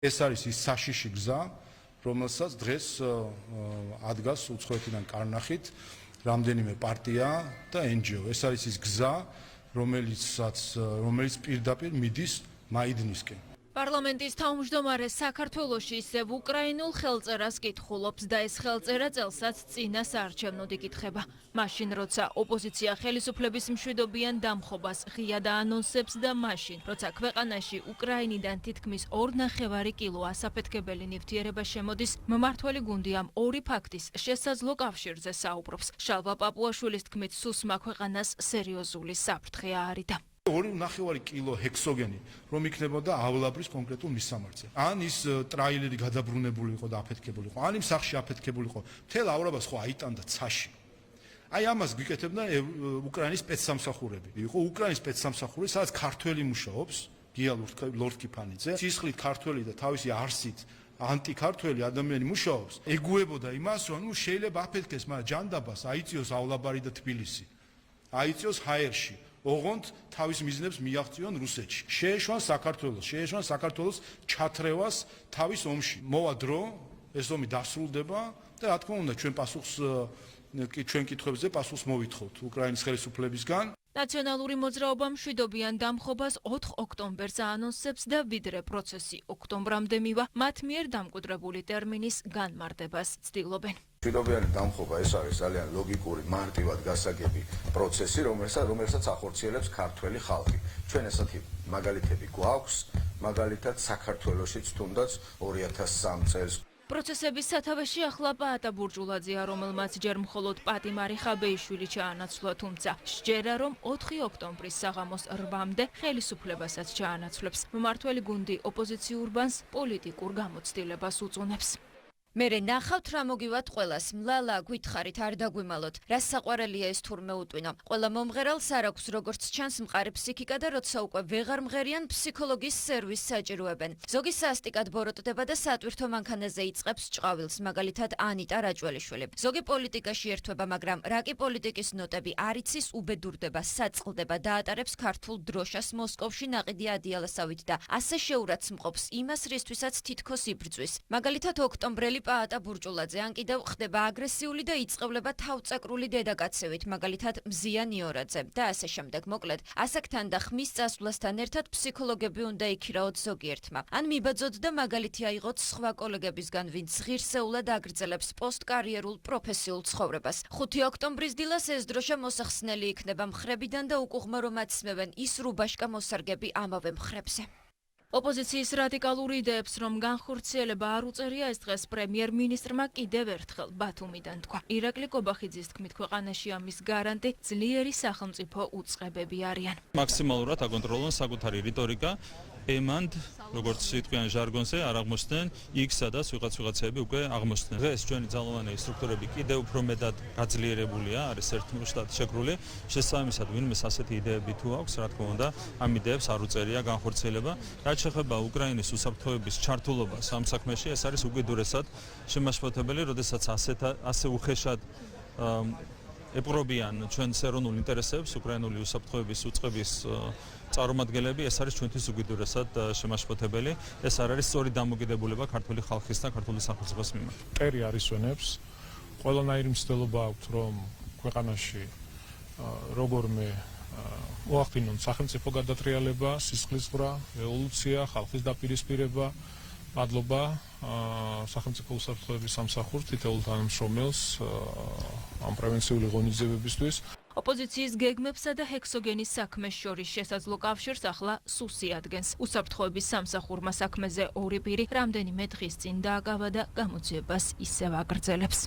ეს არის ის საშიში გზა, რომელსაც დღეს ადგას უცხოეთიდან კარნახით რამდენიმე პარტია და NGO. ეს არის ის გზა, რომელიც პირდაპირ მიდის მაიდნისკენ. პარლამენტის თავმჯდომარე საქართველოში ისევ უკრაინულ ხელწერას კითხულობს და ეს ხელწერა წელსაც წინა საარჩევნოდ იკითხება. მაშინ, როცა ოპოზიცია ხელისუფლების მშვიდობიან დამხობას ღია დაანონსებს და მაშინ, როცა ქვეყანაში უკრაინიდან თითქმის 2.5 კილო ასაფეთქებელი ნივთიერება შემოდის, მმართველი გუნდი ამ ორი ფაქტის შესაძლო კავშირზე საუბრობს. შალვა პაპუაშვილის თქმით, სუსმა ქვეყანას სერიოზული საფრთხე აარიდა. 2.5 კილო ჰექსოგენი რომ იქნებოდა ავლაბრის კონკრეტულ მისამართზე. ან ის ტრაილერი გადაბრუნებული იყო და აფეთქებული იყო, ან იმ სახში აფეთქებული იყო. მთელ ავლაბას ხო აიტანდა ცაში. აი ამას გვიკეთებდა უკრაინის სპეცსამსახურები. იყო უკრაინის სპეცსამსახური, სადაც ქართველი მუშაობს, გია ლორთქიფანიძე, სისხლით ქართველი და თავისი არსით ანტიქართველი ადამიანი მუშაობს. ეგუებოდა იმას, რომ შეიძლება აფეთქეს, მაგრამ ჯანდაბას აიწიოს ავლაბარი და თბილისი. აიწიოს ჰაერში. ოღონდ თავის მიზნებს მიაღწიონ რუსეთში. შეეშვან საქართველოს ჩათრევას თავის ომში. მოვა დრო, ეს ომი დასრულდება და რა თქმა უნდა ჩვენ კითხვებზე პასუხს მოვითხოვთ უკრაინის ხელისუფლებისგან. ნაციონალური მოძრაობა მშვიდობიან დამხობას 4 ოქტომბერს აანონსებს და ვიდრე პროცესი ოქტომბრამდე მივა, მათ მიერ დამკვიდრებული ტერმინის განმარტებას ცდილობენ. მშვიდობიანი დამხობა ეს არის ძალიან ლოგიკური, მარტივად გასაგები პროცესი, რომელსაც ახორციელებს ქართველი ხალხი. ჩვენ ესეთი მაგალითები გვაქვს, მაგალითად საქართველოშიც თუნდაც 2003 წელს. პროცესების სათავეში ახლა პაატა ბურჯულაძეა, რომელმაც ჯერ მხოლოდ პატიმარი ხაბეიშვილი ჩაანაცვლა, თუმცა სჯერა, რომ 4 ოქტომბრის საღამოს 8-მდე ხელისუფლებასაც ჩაანაცვლებს. მმართველი გუნდი ოპოზიციურ ბანს პოლიტიკურ გამოცდილებას უწუნებს. მერე ნახავთ რა მოგივათ ყველას, მლალა გვითხარით არ დაგვიმალოთ, რას საყვარელია ეს თურმე უტვინო. ყველა მომღერალს არ აქვს როგორც ჩანს მყარი ფსიქიკა და როცა უკვე ვეღარ მღერიან ფსიქოლოგის სერვისს საჭიროებენ. ზოგი სასტიკად ბოროტდება და სატვირთო მანქანაზე იწყებს ჭყავილს, მაგალითად ანიტა რაჭველიშვილი. ზოგი პოლიტიკაში ერთვება, მაგრამ რაკი პოლიტიკის ნოტები არ იცის, უბედურდება, საწყლდება, დაატარებს ქართულ დროშას მოსკოვში ნაყიდი ადიალასავით და ასე შეურაც მყოფს იმას, რისთვისაც თითქოს იბრძვის. მაგალითად ოქტომბრელი პაატა ბურჯულაძე ან კიდევ ხდება აგრესიული და იწყევლება თავწაკრული დედაკაცევით, მაგალითად მზია ნიორაძე და ასე შემდეგ. მოკლედ, ასაკთან და ხმის წასვლასთან ერთად ფსიქოლოგები უნდა იქირაოთ ზოგიერთმა. ან მიბაძოთ და მაგალითი აიღოთ სხვა კოლეგებისგან, ვინც ღირსეულად აგრძელებს პოსტკარიერულ პროფესიულ ცხოვრებას. 5 ოქტომბრის დილას ეს დროშა მოსახსნელი იქნება მხრებიდან და უკუღმა რომ აცმევენ ის რუბაშკა მოსარგები ამავე მხრებზე. ოპოზიციის რადიკალურ იდეებს რომ განხორციელება არ უწერია, ეს დღეს პრემიერ-მინისტრმა კიდევ ერთხელ ბათუმიდან თქვა. ირაკლი კობახიძის თქმით, ქვეყანაში ამის გარანტი ძლიერი სახელმწიფო უწყებები არიან. მაქსიმალურად აკონტროლონ საკუთარი რიტორიკა, ემანდ, როგორც სიტყვიან ჟარგონზე, არ აღმოჩნდნენ იქ, სადაც ვიღაცები უკვე აღმოჩნდნენ. დღეს ჩვენი ძალოვანი სტრუქტურები კიდევ უფრო მეტად გაძლიერებულია, არის ერთმუშტად შეკრული. შესაბამისად, ვინმეს ასეთი იდეები თუ აქვს, რა თქმა უნდა, ამ იდეებს არ უწერია განხორციელება. რაც შეეხება უკრაინის უსაფრთხოების ჩართულობას ამ საქმეში, ეს არის უკიდურესად შემაშფოთებელი, როდესაც ასე უხეშად ეპყრობიან ჩვენს ეროვნულ ინტერესებს, უკრაინული უსაფრთხოების უწყების წარმომადგენლები, ეს არის ჩვენთვის უკიდურესად შემაშფოთებელი. ეს არ არის სწორი დამოკიდებულება ქართული ხალხის და ქართული სახელმწიფოს მიმართ. მტერი არისვენებს, ყველანაირი მცდელობა აქვთ, რომ ქვეყანაში როგორმე მოახდინონ სახელმწიფო გადატრიალება, სისხლისღვრა, რევოლუცია, ხალხის დაპირისპირება. მადლობა სახელმწიფო უსაფრთხოების სამსახურს, თითოეულ თანამშრომელს ამ პრევენციული ღონისძიებებისთვის. ოპოზიციის გეგმებსა და ჰექსოგენის საქმეს შორის შესაძლო კავშირს ახლა სუსი ადგენს. უსაფრთხოების სამსახურმა საქმეზე ორი პირი რამდენიმე დღის წინ დააკავა და გამოძიებას ისევ აგრძელებს.